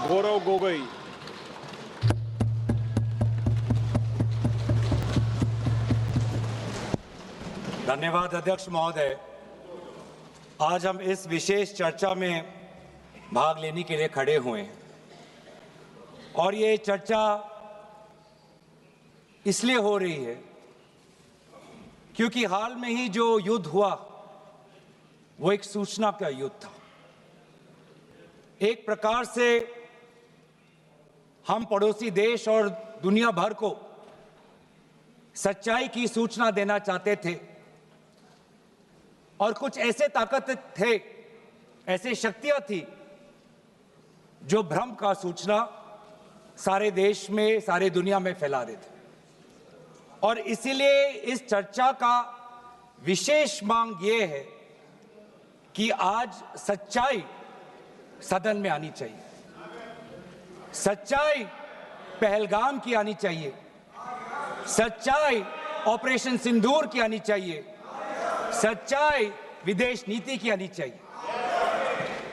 गौरव गोगोई। धन्यवाद अध्यक्ष महोदय। आज हम इस विशेष चर्चा में भाग लेने के लिए खड़े हुए हैं और ये चर्चा इसलिए हो रही है क्योंकि हाल में ही जो युद्ध हुआ वो एक सूचना का युद्ध था। एक प्रकार से हम पड़ोसी देश और दुनिया भर को सच्चाई की सूचना देना चाहते थे और कुछ ऐसे ताकत थे, ऐसे शक्तियां थी जो भ्रम का सूचना सारे देश में, सारे दुनिया में फैला रहे थे। और इसीलिए इस चर्चा का विशेष मांग ये है कि आज सच्चाई सदन में आनी चाहिए। सच्चाई पहलगाम की आनी चाहिए, सच्चाई ऑपरेशन सिंदूर की आनी चाहिए, सच्चाई विदेश नीति की आनी चाहिए।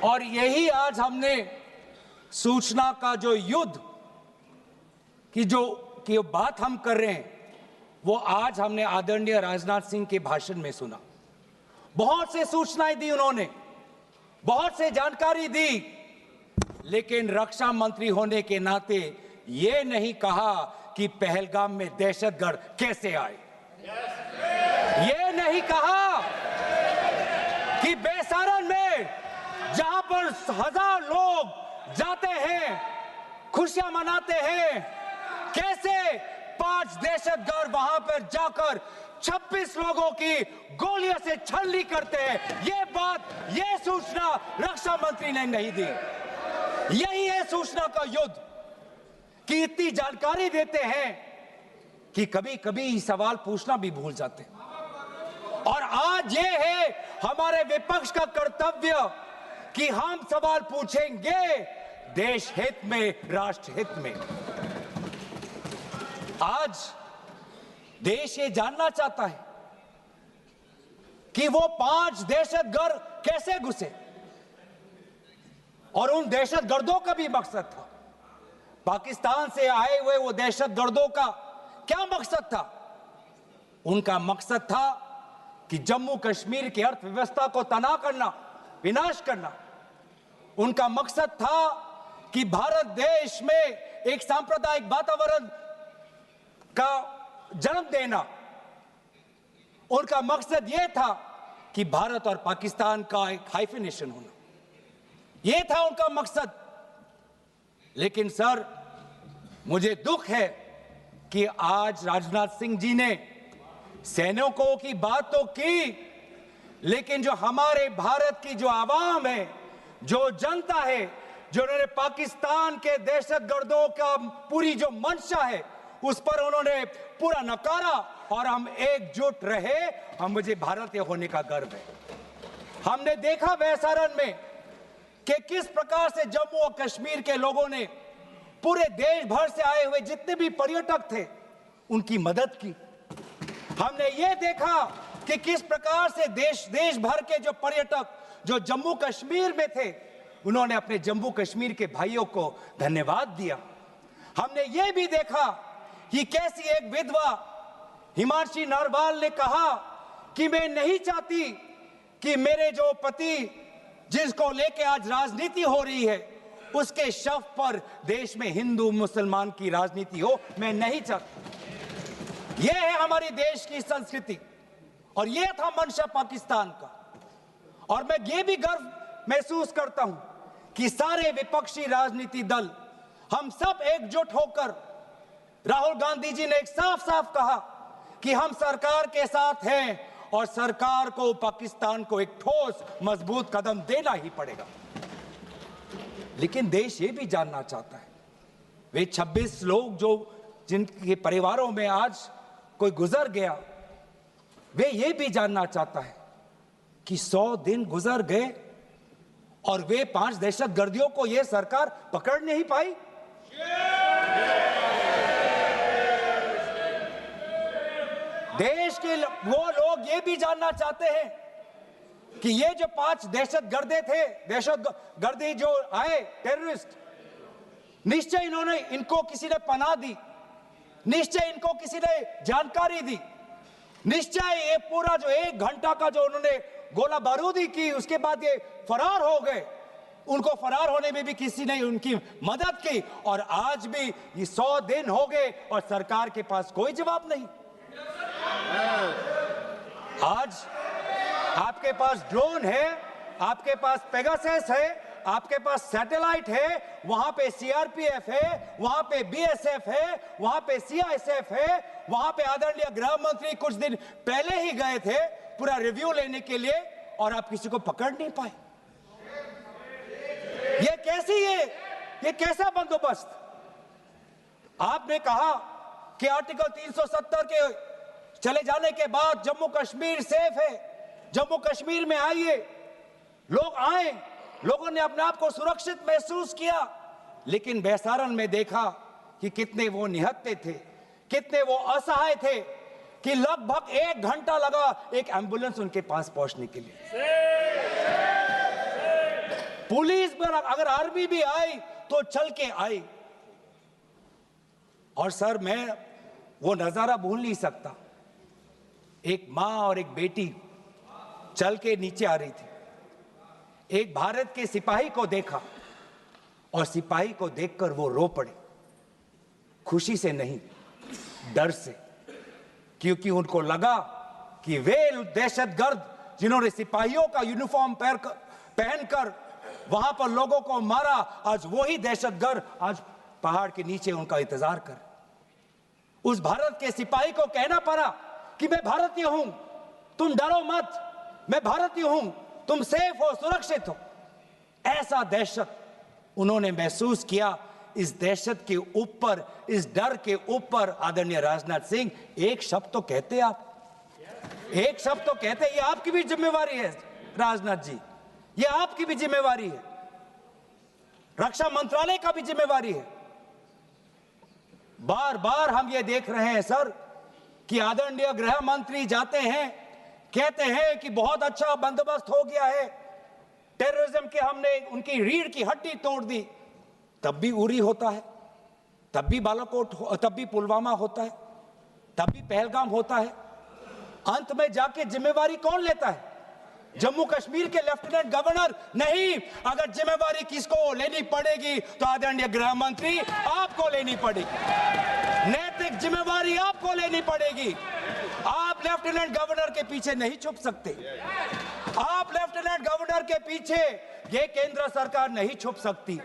और यही आज हमने सूचना का जो युद्ध की बात हम कर रहे हैं वो आज हमने आदरणीय राजनाथ सिंह के भाषण में सुना। बहुत से सूचनाएं दी उन्होंने, बहुत से जानकारी दी, लेकिन रक्षा मंत्री होने के नाते ये नहीं कहा कि पहलगाम में दहशतगर्द कैसे आए। ये नहीं कहा कि बेसारन में जहां पर 1000 लोग जाते हैं, खुशियां मनाते हैं, कैसे 5 दहशतगर्द वहां पर जाकर 26 लोगों की गोलियों से छलनी करते हैं। ये बात, ये सूचना रक्षा मंत्री ने नहीं दी। यही है सूचना का युद्ध कि इतनी जानकारी देते हैं कि कभी कभी सवाल पूछना भी भूल जाते हैं। और आज ये है हमारे विपक्ष का कर्तव्य कि हम सवाल पूछेंगे देश हित में, राष्ट्र हित में। आज देश ये जानना चाहता है कि वो 5 दहशतगर्द कैसे घुसे और उन दहशतगर्दों का भी मकसद था। पाकिस्तान से आए हुए वो दहशतगर्दों का क्या मकसद था? उनका मकसद था कि जम्मू कश्मीर की अर्थव्यवस्था को तनाव करना, विनाश करना। उनका मकसद था कि भारत देश में एक सांप्रदायिक वातावरण का जन्म देना। उनका मकसद यह था कि भारत और पाकिस्तान का एक हाइफिनेशन होना, यह था उनका मकसद। लेकिन सर, मुझे दुख है कि आज राजनाथ सिंह जी ने सैनिकों की बात तो की, लेकिन जो हमारे भारत की जो आवाम है, जो जनता है, जो उन्होंने पाकिस्तान के दहशतगर्दों का पूरी जो मंशा है उस पर उन्होंने पूरा नकारा और हम एकजुट रहे। हम, मुझे भारतीय होने का गर्व है। हमने देखा बेसारन में कि किस प्रकार से जम्मू और कश्मीर के लोगों ने पूरे देश भर से आए हुए जितने भी पर्यटक थे उनकी मदद की। हमने ये देखा कि किस प्रकार से देश भर के जो पर्यटक जो जम्मू कश्मीर में थे उन्होंने अपने जम्मू कश्मीर के भाइयों को धन्यवाद दिया। हमने ये भी देखा कि कैसी एक विधवा हिमांशी नरवाल ने कहा कि मैं नहीं चाहती कि मेरे जो पति जिसको लेके आज राजनीति हो रही है उसके शव पर देश में हिंदू मुसलमान की राजनीति हो, मैं नहीं चाहती। यह है हमारी देश की संस्कृति और यह था मंशा पाकिस्तान का। और मैं ये भी गर्व महसूस करता हूं कि सारे विपक्षी राजनीति दल, हम सब एकजुट होकर, राहुल गांधी जी ने एक साफ साफ कहा कि हम सरकार के साथ हैं और सरकार को पाकिस्तान को एक ठोस मजबूत कदम देना ही पड़ेगा। लेकिन देश ये भी जानना चाहता है, वे 26 लोग जो जिनके परिवारों में आज कोई गुजर गया, वे ये भी जानना चाहता है कि 100 दिन गुजर गए और वे 5 दहशतगर्दियों को ये सरकार पकड़ नहीं पाई। देश के वो लोग ये भी जानना चाहते हैं कि ये जो 5 दहशतगर्दे थे, दहशतगर्दी जो आए टेररिस्ट, निश्चय इन्होंने इनको किसी ने पनाह दी, निश्चय इनको किसी ने जानकारी दी, निश्चय ये पूरा जो 1 घंटा का जो उन्होंने गोला बारूदी की, उसके बाद ये फरार हो गए। उनको फरार होने में भी किसी ने उनकी मदद की, और आज भी ये 100 दिन हो गए और सरकार के पास कोई जवाब नहीं। आज आपके पास ड्रोन है, आपके पास पेगासस है, आपके पास सैटेलाइट है, वहां पे सीआरपीएफ है, वहां पे बीएसएफ है, वहां पे सीआईएसएफ है, वहां पे आदरणीय गृह मंत्री कुछ दिन पहले ही गए थे पूरा रिव्यू लेने के लिए, और आप किसी को पकड़ नहीं पाए। ये कैसी है, ये कैसा बंदोबस्त? आपने कहा कि आर्टिकल 370 के चले जाने के बाद जम्मू कश्मीर सेफ है, जम्मू कश्मीर में आइए, लोग आए, लोगों ने अपने आप को सुरक्षित महसूस किया, लेकिन बेसारन में देखा कि कितने वो निहत्थे थे, कितने वो असहाय थे, कि लगभग 1 घंटा लगा एक एम्बुलेंस उनके पास पहुंचने के लिए। पुलिस पर अगर आर्मी भी आई तो चल के आई। और सर, मैं वो नजारा भूल नहीं सकता, एक मां और एक बेटी चल के नीचे आ रही थी, एक भारत के सिपाही को देखा और सिपाही को देखकर वो रो पड़े, खुशी से नहीं, डर से, क्योंकि उनको लगा कि वे दहशतगर्द जिन्होंने सिपाहियों का यूनिफॉर्म पहनकर वहां पर लोगों को मारा, आज वही दहशतगर्द आज पहाड़ के नीचे उनका इंतजार कर। उस भारत के सिपाही को कहना पड़ा कि मैं भारतीय हूं, तुम डरो मत, मैं भारतीय हूं, तुम सेफ हो, सुरक्षित हो। ऐसा दहशत उन्होंने महसूस किया। इस दहशत के ऊपर, इस डर के ऊपर आदरणीय राजनाथ सिंह एक शब्द तो कहते, आप एक शब्द तो कहते, ये आपकी भी जिम्मेवारी है राजनाथ जी, ये आपकी भी जिम्मेवारी है, रक्षा मंत्रालय का भी जिम्मेवारी है। बार बार हम ये देख रहे हैं सर कि आदरणीय गृह मंत्री जाते हैं, कहते हैं कि बहुत अच्छा बंदोबस्त हो गया है, टेररिज्म के हमने उनकी रीढ़ की हड्डी तोड़ दी, तब भी उरी होता है, तब भी बालाकोट, तब भी पुलवामा होता है, तब भी पहलगाम होता है। अंत में जाके जिम्मेवारी कौन लेता है? जम्मू कश्मीर के लेफ्टिनेंट गवर्नर नहीं। अगर जिम्मेवारी किसको लेनी पड़ेगी तो आदरणीय गृह मंत्री आपको लेनी पड़ेगी, नैतिक जिम्मेवारी आपको लेनी पड़ेगी। आप लेफ्टिनेंट गवर्नर के पीछे नहीं छुप सकते, आप लेफ्टिनेंट गवर्नर के पीछे ये केंद्र सरकार नहीं छुप सकती,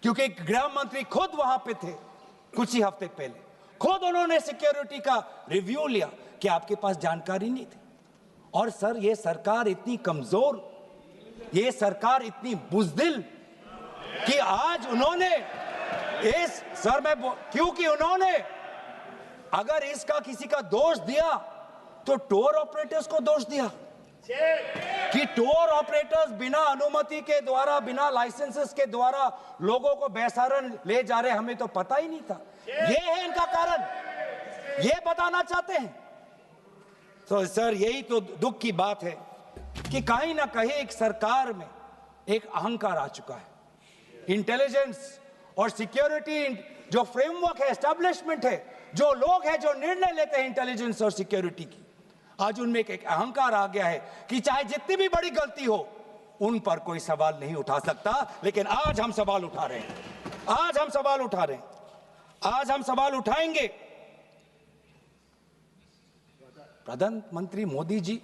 क्योंकि गृह मंत्री खुद वहां पे थे कुछ ही हफ्ते पहले, खुद उन्होंने सिक्योरिटी का रिव्यू लिया कि आपके पास जानकारी नहीं थी। और सर, ये सरकार इतनी कमजोर, ये सरकार इतनी बुज़दिल कि आज उन्होंने इस सर में, क्योंकि उन्होंने अगर इसका किसी का दोष दिया तो टूर ऑपरेटर्स को दोष दिया कि टूर ऑपरेटर्स बिना अनुमति के द्वारा, बिना लाइसेंसेस के द्वारा लोगों को बेसहारन ले जा रहे, हमें तो पता ही नहीं था। ये है इनका कारण, ये बताना चाहते हैं। तो सर, यही तो दुख की बात है कि कहीं ना कहीं एक सरकार में एक अहंकार आ चुका है। इंटेलिजेंस और सिक्योरिटी जो फ्रेमवर्क है, एस्टैब्लिशमेंट है, जो लोग हैं जो निर्णय लेते हैं इंटेलिजेंस और सिक्योरिटी की, आज उनमें एक अहंकार आ गया है कि चाहे जितनी भी बड़ी गलती हो उन पर कोई सवाल नहीं उठा सकता। लेकिन आज हम सवाल उठा रहे हैं, आज हम सवाल उठा रहे हैं, आज हम सवाल उठाएंगे। प्रधानमंत्री मोदी जी,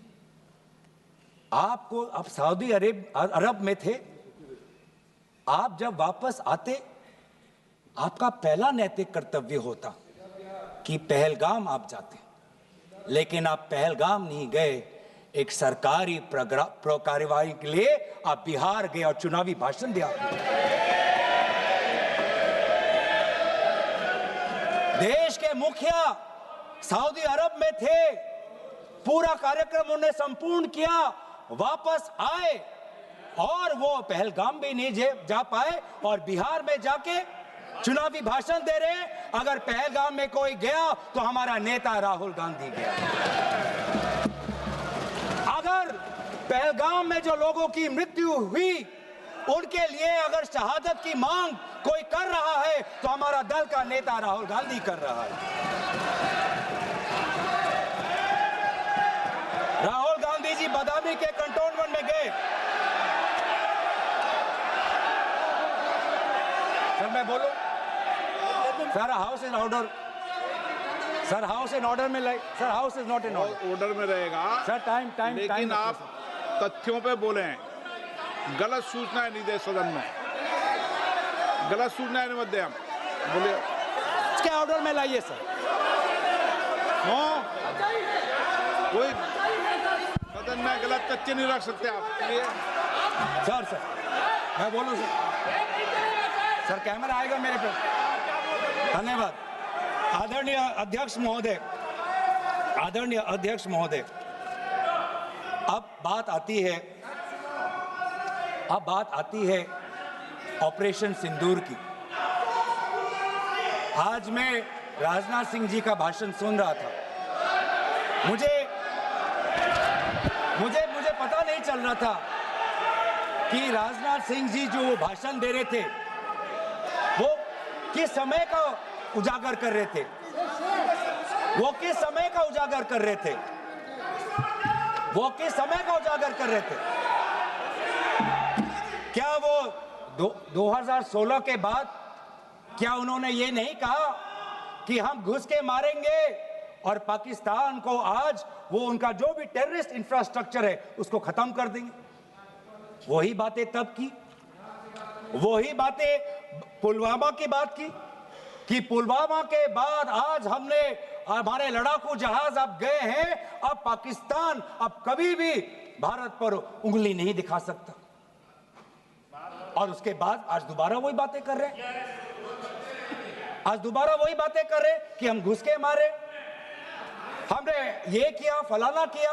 आपको, आप सऊदी अरब में थे, आप जब वापस आते आपका पहला नैतिक कर्तव्य होता कि पहलगाम आप जाते, लेकिन आप पहलगाम नहीं गए, एक सरकारी कार्यवाही के लिए आप बिहार गए और चुनावी भाषण दिया। देश के मुखिया सऊदी अरब में थे, पूरा कार्यक्रम उन्हें संपूर्ण किया, वापस आए और वो पहलगाम भी नहीं जा पाए और बिहार में जाके चुनावी भाषण दे रहे हैं। अगर पहलगाम में कोई गया तो हमारा नेता राहुल गांधी गया। अगर पहलगाम में जो लोगों की मृत्यु हुई उनके लिए अगर शहादत की मांग कोई कर रहा हमारा दल का नेता राहुल गांधी कर रहा है। राहुल गांधी जी बदामी के कंटोनमेंट में गए। सर मैं बोलूं? Sir house in order. Sir house in order में like. Sir house is not in order में रहेगा सर। टाइम लेकिन आप तथ्यों पे बोले, गलत सूचनाएं नहीं दे सदन में, गलत सूचनाएं मत दे। हम बोलिए इसके ऑर्डर में लाइए सर। कोई सदन में गलत तथ्य नहीं रख सकते आप। सर मैं बोलूं सर कैमरा आएगा मेरे पे। धन्यवाद। आदरणीय अध्यक्ष महोदय, अब बात आती है ऑपरेशन सिंदूर की। आज मैं राजनाथ सिंह जी का भाषण सुन रहा था। मुझे पता नहीं चल रहा था कि राजनाथ सिंह जी जो भाषण दे रहे थे वो किस समय का उजागर कर रहे थे। क्या वो 2016 के बाद क्या उन्होंने ये नहीं कहा कि हम घुस के मारेंगे और पाकिस्तान को आज वो उनका जो भी टेररिस्ट इंफ्रास्ट्रक्चर है उसको खत्म कर देंगे? वही बातें तब की, वही बातें पुलवामा की बात की कि पुलवामा के बाद आज हमारे लड़ाकू जहाज अब गए हैं। अब पाकिस्तान अब कभी भी भारत पर उंगली नहीं दिखा सकता। और उसके बाद आज दोबारा वही बातें कर रहे हैं। कि हम घुस के मारे, हमने ये किया, फलाना किया।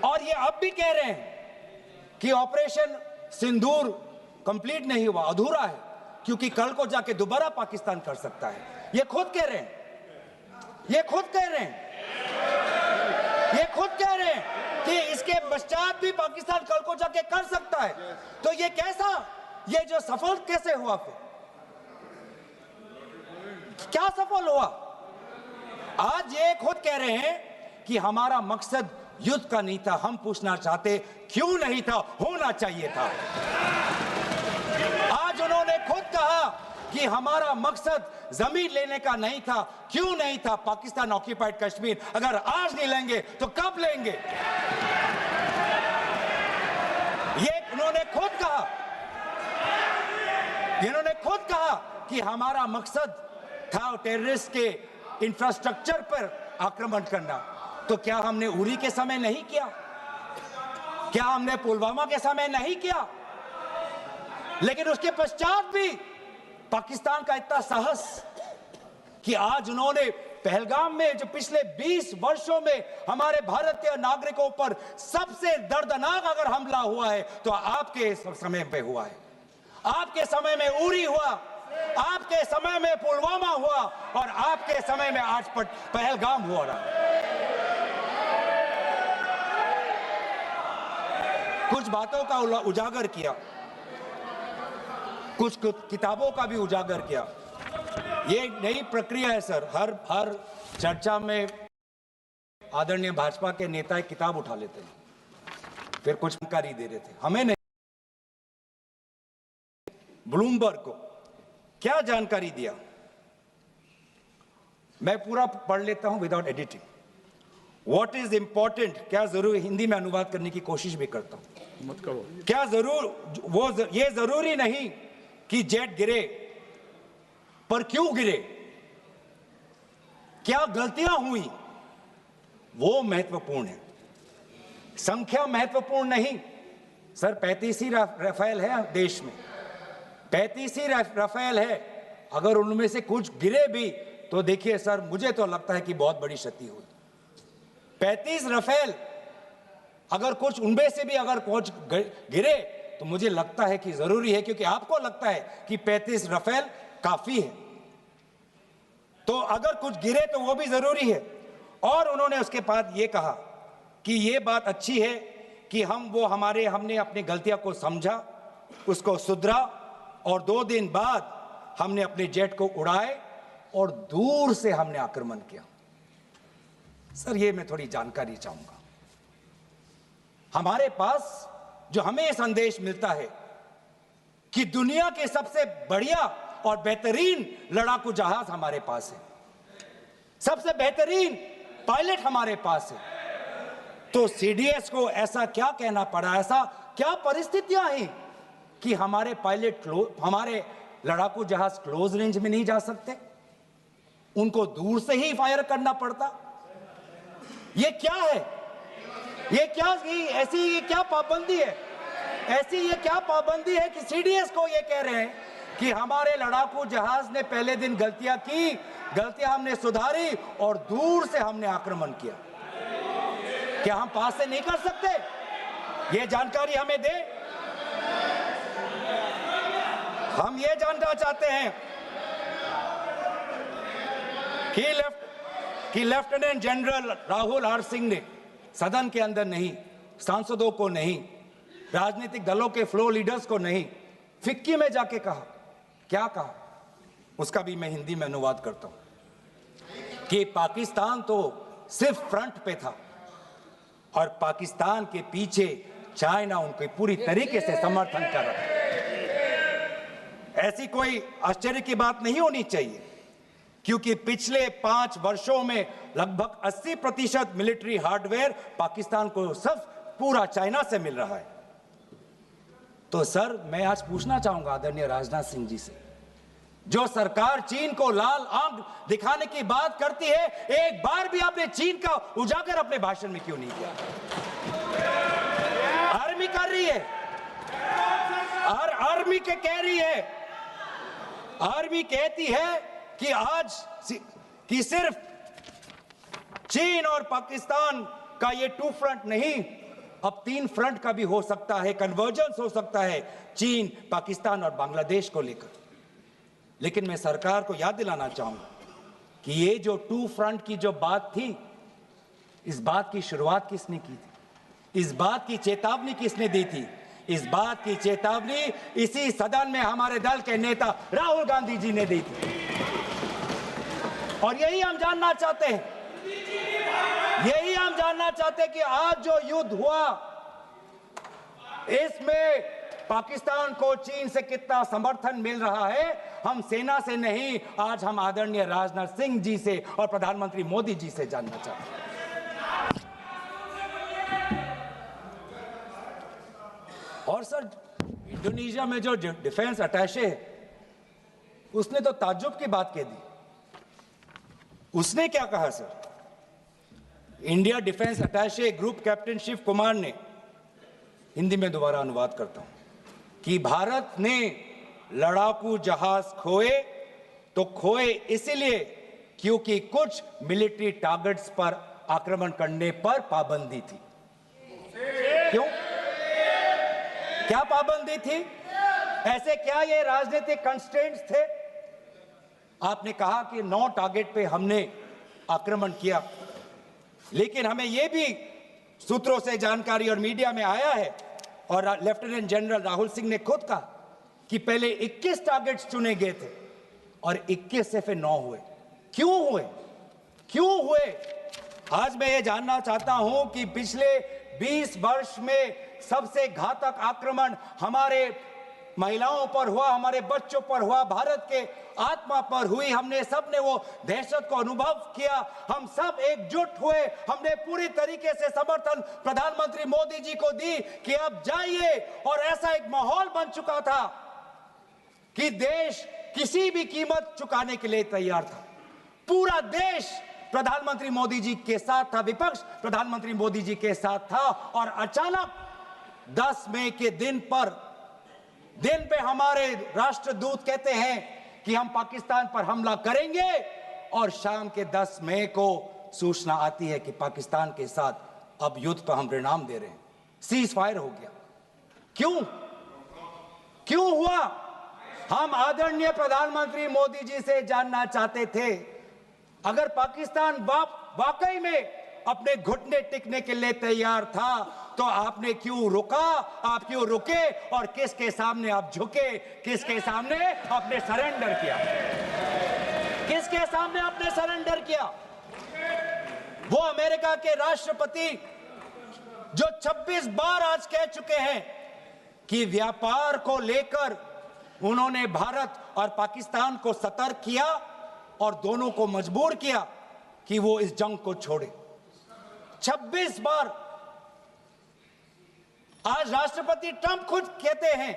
और ये अब भी कह रहे हैं कि ऑपरेशन सिंदूर कंप्लीट नहीं हुआ, अधूरा है, क्योंकि कल को जाके दोबारा पाकिस्तान कर सकता है। ये खुद कह रहे हैं कि इसके पश्चात भी पाकिस्तान कल को जाके कर सकता है। तो ये जो सफल कैसे हुआ? फिर क्या सफल हुआ? आज ये खुद कह रहे हैं कि हमारा मकसद युद्ध का नहीं था। हम पूछना चाहते क्यों नहीं था, होना चाहिए था। आज उन्होंने खुद कहा कि हमारा मकसद जमीन लेने का नहीं था। क्यों नहीं था? पाकिस्तान ऑक्यूपाइड कश्मीर अगर आज नहीं लेंगे तो कब लेंगे? ये उन्होंने खुद कहा कि हमारा मकसद था टेररिस्ट के इंफ्रास्ट्रक्चर पर आक्रमण करना। तो क्या हमने उरी के समय नहीं किया? क्या हमने पुलवामा के समय नहीं किया? लेकिन उसके पश्चात भी पाकिस्तान का इतना साहस कि आज उन्होंने पहलगाम में जो पिछले 20 वर्षों में हमारे भारतीय नागरिकों पर सबसे दर्दनाक अगर हमला हुआ है तो आपके समय पे हुआ है। आपके समय में उरी हुआ, आपके समय में पुलवामा हुआ और आपके समय में आज पहलगाम हो रहा है। कुछ बातों का उजागर किया, कुछ किताबों का भी उजागर किया। ये नई प्रक्रिया है सर। हर चर्चा में आदरणीय भाजपा के नेता एक किताब उठा लेते हैं, फिर कुछ जानकारी दे रहे थे। हमें नहीं, ब्लूमबर्ग को क्या जानकारी दिया, मैं पूरा पढ़ लेता हूं without editing. What is important, क्या जरूरी, हिंदी में अनुवाद करने की कोशिश भी करता हूं। मत करो। क्या ये जरूरी नहीं कि जेट गिरे, पर क्यों गिरे, क्या गलतियां हुई, वो महत्वपूर्ण है। संख्या महत्वपूर्ण नहीं सर। 35 ही राफेल है देश में, 35 ही राफेल है। अगर उनमें से कुछ गिरे भी तो देखिए सर, मुझे तो लगता है कि बहुत बड़ी क्षति हुई। 35 राफेल, अगर कुछ उनमें से भी अगर कुछ गिरे तो मुझे लगता है कि जरूरी है, क्योंकि आपको लगता है कि 35 राफेल काफी है, तो अगर कुछ गिरे तो वो भी जरूरी है। और उन्होंने उसके बाद ये कहा कि ये बात अच्छी है कि हमने अपनी गलतियां को समझा, उसको सुधरा, और 2 दिन बाद हमने अपने जेट को उड़ाए और दूर से हमने आक्रमण किया। सर, ये मैं थोड़ी जानकारी चाहूंगा। हमारे पास जो हमें ये संदेश मिलता है कि दुनिया के सबसे बढ़िया और बेहतरीन लड़ाकू जहाज हमारे पास है, सबसे बेहतरीन पायलट हमारे पास है, तो सीडीएस को ऐसा क्या कहना पड़ा, ऐसा क्या परिस्थितियां हैं कि हमारे पायलट हमारे लड़ाकू जहाज क्लोज रेंज में नहीं जा सकते, उनको दूर से ही फायर करना पड़ता? ये क्या है? ये क्या पाबंदी है? ऐसी ये क्या पाबंदी है कि सीडीएस को ये कह रहे हैं कि हमारे लड़ाकू जहाज ने पहले दिन गलतियां की, गलतियां हमने सुधारी और दूर से हमने आक्रमण किया? क्या हम पास से नहीं कर सकते? ये जानकारी हमें दे। हम ये जानना चाहते हैं कि lieutenant general Rahul R Singh ने सदन के अंदर नहीं, सांसदों को नहीं, राजनीतिक दलों के फ्लोर लीडर्स को नहीं, फिक्की में जाके कहा। क्या कहा? उसका भी मैं हिंदी में अनुवाद करता हूं कि पाकिस्तान तो सिर्फ फ्रंट पे था और पाकिस्तान के पीछे चाइना उनके पूरी तरीके से समर्थन कर रहा है। ऐसी कोई आश्चर्य की बात नहीं होनी चाहिए, क्योंकि पिछले 5 वर्षों में लगभग 80% मिलिट्री हार्डवेयर पाकिस्तान को सब पूरा चाइना से मिल रहा है। तो सर, मैं आज पूछना चाहूंगा आदरणीय राजनाथ सिंह जी से, जो सरकार चीन को लाल आंख दिखाने की बात करती है, एक बार भी आपने चीन का उजागर अपने भाषण में क्यों नहीं किया? आर्मी कर रही है, आर्मी के कह रही है, आर्मी कहती है कि आज कि सिर्फ चीन और पाकिस्तान का ये 2 फ्रंट नहीं, अब 3 फ्रंट का भी हो सकता है, कन्वर्जेंस हो सकता है चीन, पाकिस्तान और बांग्लादेश को लेकर। लेकिन मैं सरकार को याद दिलाना चाहूंगा कि ये जो 2 फ्रंट की जो बात थी, इस बात की शुरुआत किसने की थी? इस बात की चेतावनी किसने दी थी? इस बात की चेतावनी इसी सदन में हमारे दल के नेता राहुल गांधी जी ने दी थी। और यही हम जानना चाहते हैं, यही हम जानना चाहते हैं कि आज जो युद्ध हुआ, इसमें पाकिस्तान को चीन से कितना समर्थन मिल रहा है। हम सेना से नहीं, आज हम आदरणीय राजनाथ सिंह जी से और प्रधानमंत्री मोदी जी से जानना चाहते हैं। और सर, इंडोनेशिया में जो डिफेंस अटैचे है, उसने तो ताज्जुब की बात कह दी। उसने क्या कहा sir? India defence attache group captain Shiv Kumar ने, हिंदी में दोबारा अनुवाद करता हूं, कि भारत ने लड़ाकू जहाज खोए तो खोए इसलिए क्योंकि कुछ मिलिट्री टारगेट्स पर आक्रमण करने पर पाबंदी थी। क्यों? क्या पाबंदी थी? ऐसे क्या ये राजनीतिक कंस्ट्रेंट्स थे? आपने कहा कि 9 टारगेट पे हमने आक्रमण किया, लेकिन हमें यह भी सूत्रों से जानकारी और मीडिया में आया है, और लेफ्टिनेंट जनरल राहुल सिंह ने खुद कहा कि पहले 21 टारगेट्स चुने गए थे और 21 से फिर 9 हुए। क्यों हुए? क्यों हुए? आज मैं ये जानना चाहता हूं कि पिछले 20 वर्ष में सबसे घातक आक्रमण हमारे महिलाओं पर हुआ, हमारे बच्चों पर हुआ, भारत के आत्मा पर हुई। हमने सबने वो दहशत को अनुभव किया, हम सब एकजुट हुए, हमने पूरी तरीके से समर्थन प्रधानमंत्री मोदी जी को दी कि अब जाइए। और ऐसा एक माहौल बन चुका था कि देश किसी भी कीमत चुकाने के लिए तैयार था। पूरा देश प्रधानमंत्री मोदी जी के साथ था, विपक्ष प्रधानमंत्री मोदी जी के साथ था। और अचानक 10 मई के दिन पे हमारे राष्ट्रदूत कहते हैं कि हम पाकिस्तान पर हमला करेंगे, और शाम के 10 मई को सूचना आती है कि पाकिस्तान के साथ अब युद्ध पर हम परिणाम दे रहे हैं, सीज फायर हो गया। क्यों हुआ? हम आदरणीय प्रधानमंत्री मोदी जी से जानना चाहते थे, अगर पाकिस्तान वाकई में अपने घुटने टिकने के लिए तैयार था तो आपने क्यों रुका, आप क्यों रुके और किसके सामने आप झुके, किसके सामने आपने सरेंडर किया, किसके सामने आपने सरेंडर किया? वो अमेरिका के राष्ट्रपति जो 26 बार आज कह चुके हैं कि व्यापार को लेकर उन्होंने भारत और पाकिस्तान को सतर्क किया और दोनों को मजबूर किया कि वो इस जंग को छोड़े। 26 बार। आज राष्ट्रपति ट्रंप खुद कहते हैं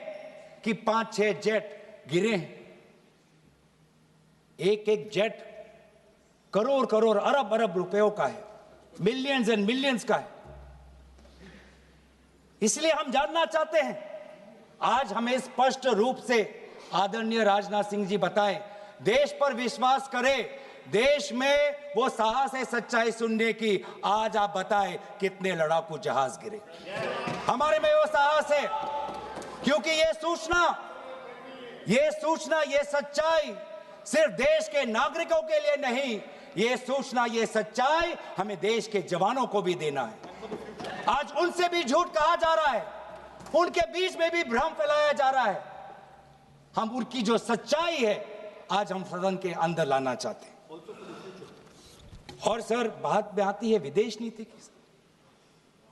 कि 5-6 जेट गिरे हैं। एक एक जेट करोड़ करोड़ अरब अरब रुपयों का है, मिलियंस एंड मिलियंस का है। इसलिए हम जानना चाहते हैं, आज हमें स्पष्ट रूप से आदरणीय राजनाथ सिंह जी बताएं, देश पर विश्वास करें, देश में वो साहस है सच्चाई सुनने की। आज आप बताएं कितने लड़ाकू जहाज गिरे? हमारे में वो साहस है, क्योंकि ये सूचना, ये सच्चाई सिर्फ देश के नागरिकों के लिए नहीं, ये सूचना, ये सच्चाई हमें देश के जवानों को भी देना है। आज उनसे भी झूठ कहा जा रहा है, उनके बीच में भी भ्रम फैलाया जा रहा है। हम उनकी जो सच्चाई है आज हम सदन के अंदर लाना चाहते हैं। और सर, बात में आती है विदेश नीति की।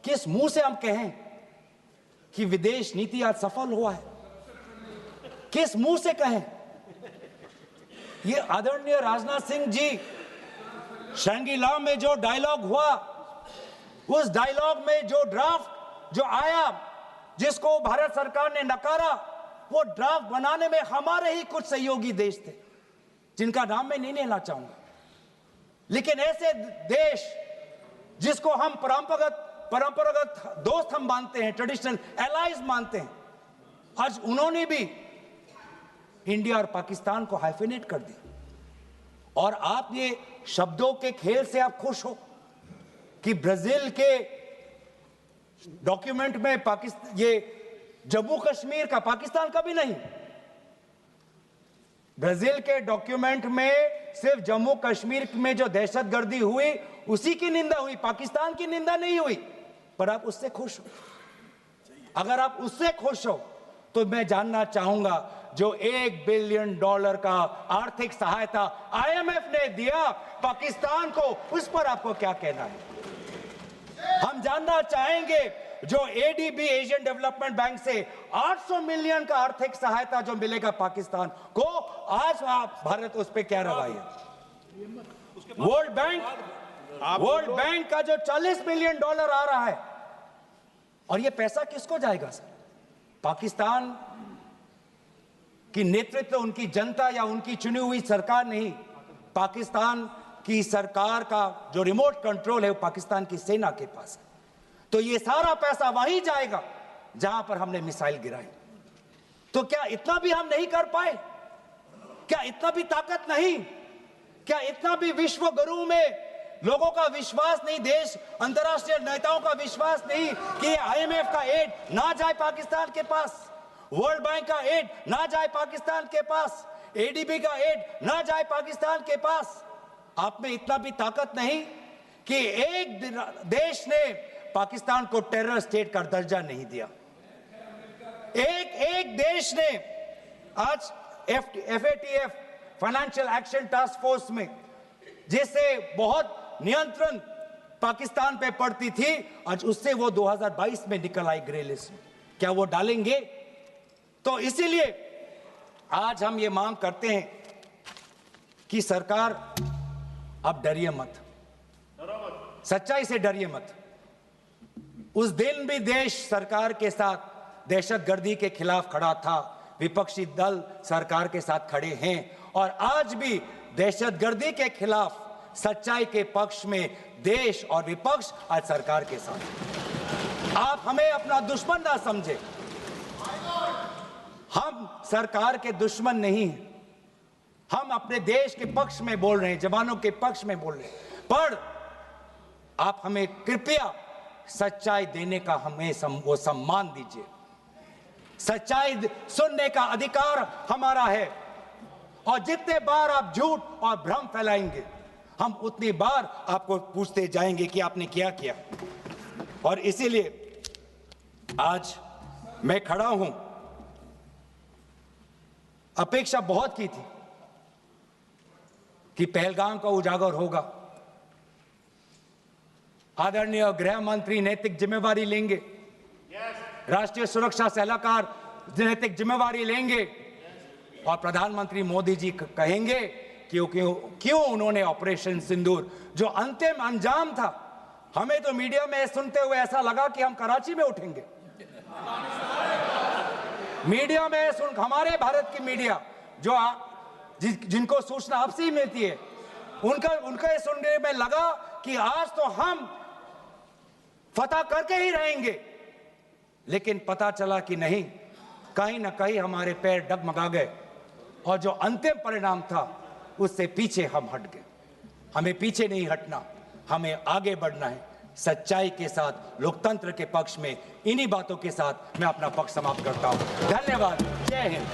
किस मुंह से हम कहें कि विदेश नीति आज सफल हुआ है? किस मुंह से कहें? ये आदरणीय राजनाथ सिंह जी, शंगीला में जो डायलॉग हुआ, उस डायलॉग में जो ड्राफ्ट जो आया, जिसको भारत सरकार ने नकारा, वो ड्राफ्ट बनाने में हमारे ही कुछ सहयोगी देश थे, जिनका नाम मैं नहीं लेना चाहूंगा। लेकिन ऐसे देश जिसको हम परंपरागत दोस्त हम मानते हैं, ट्रेडिशनल एलाइज मानते हैं, आज उन्होंने भी इंडिया और पाकिस्तान को हाइफिनेट कर दिया। और आप ये शब्दों के खेल से आप खुश हो कि ब्राजील के डॉक्यूमेंट में पाकिस्तान, ये जम्मू कश्मीर का पाकिस्तान का भी नहीं, ब्राजील के डॉक्यूमेंट में सिर्फ जम्मू कश्मीर में जो दहशतगर्दी हुई उसी की निंदा हुई, पाकिस्तान की निंदा नहीं हुई। पर आप उससे खुश हो? अगर आप उससे खुश हो तो मैं जानना चाहूंगा, जो $1 बिलियन का आर्थिक सहायता IMF ने दिया पाकिस्तान को, उस पर आपको क्या कहना है? हम जानना चाहेंगे, जो ADB एशियन डेवलपमेंट बैंक से 800 मिलियन का आर्थिक सहायता जो मिलेगा पाकिस्तान को, आज भारत उस पर क्या रवैया है? वर्ल्ड बैंक का जो $40 मिलियन आ रहा है, और ये पैसा किसको जाएगा सर? पाकिस्तान की नेतृत्व उनकी जनता या उनकी चुनी हुई सरकार नहीं, पाकिस्तान की सरकार का जो रिमोट कंट्रोल है वो पाकिस्तान की सेना के पास है। तो ये सारा पैसा वहीं जाएगा जहां पर हमने मिसाइल गिराई। तो क्या इतना भी हम नहीं कर पाए? क्या इतना भी ताकत नहीं? क्या इतना भी विश्व गुरु में लोगों का विश्वास नहीं, देश अंतर्राष्ट्रीय नेताओं का विश्वास नहीं कि IMF का एड ना जाए पाकिस्तान के पास, वर्ल्ड बैंक का एड ना जाए पाकिस्तान के पास, ADB का एड ना जाए पाकिस्तान के पास? आप में इतना भी ताकत नहीं कि एक देश ने पाकिस्तान को टेरर स्टेट का दर्जा नहीं दिया। एक देश ने आज FATF financial action task force में, जिससे बहुत नियंत्रण पाकिस्तान पे पड़ती थी, आज उससे वो 2022 में निकल आई ग्रे लिस्ट में। क्या वो डालेंगे? तो इसीलिए आज हम ये मांग करते हैं कि सरकार, अब डरिए मत, सच्चाई से डरिए मत। उस दिन भी देश सरकार के साथ दहशतगर्दी के खिलाफ खड़ा था, विपक्षी दल सरकार के साथ खड़े हैं, और आज भी दहशतगर्दी के खिलाफ सच्चाई के पक्ष में देश और विपक्ष आज सरकार के साथ। आप हमें अपना दुश्मन ना समझे, हम सरकार के दुश्मन नहीं हैं, हम अपने देश के पक्ष में बोल रहे हैं, जवानों के पक्ष में बोल रहे हैं। पर आप हमें कृपया सच्चाई देने का हमें वो सम्मान दीजिए। सच्चाई सुनने का अधिकार हमारा है, और जितने बार आप झूठ और भ्रम फैलाएंगे, हम उतनी बार आपको पूछते जाएंगे कि आपने क्या किया। और इसीलिए आज मैं खड़ा हूं, अपेक्षा बहुत की थी कि पहलगाम का उजागर होगा, आदरणीय गृह मंत्री नैतिक जिम्मेवारी लेंगे, राष्ट्रीय सुरक्षा सलाहकार नैतिक जिम्मेवारी लेंगे और प्रधानमंत्री मोदी जी कहेंगे क्यों उन्होंने ऑपरेशन सिंदूर जो अंतिम अंजाम था, हमें तो मीडिया में सुनते हुए ऐसा लगा कि हम कराची में उठेंगे। मीडिया में हमारे भारत की मीडिया जो जिनको सूचना अब से ही मिलती है, उनका सुनने में लगा कि आज तो हम फतह करके ही रहेंगे, लेकिन पता चला कि नहीं, कहीं ना कहीं हमारे पैर डगमगा गए और जो अंतिम परिणाम था उससे पीछे हम हट गए। हमें पीछे नहीं हटना, हमें आगे बढ़ना है, सच्चाई के साथ, लोकतंत्र के पक्ष में। इन्हीं बातों के साथ मैं अपना पक्ष समाप्त करता हूं। धन्यवाद। जय हिंद।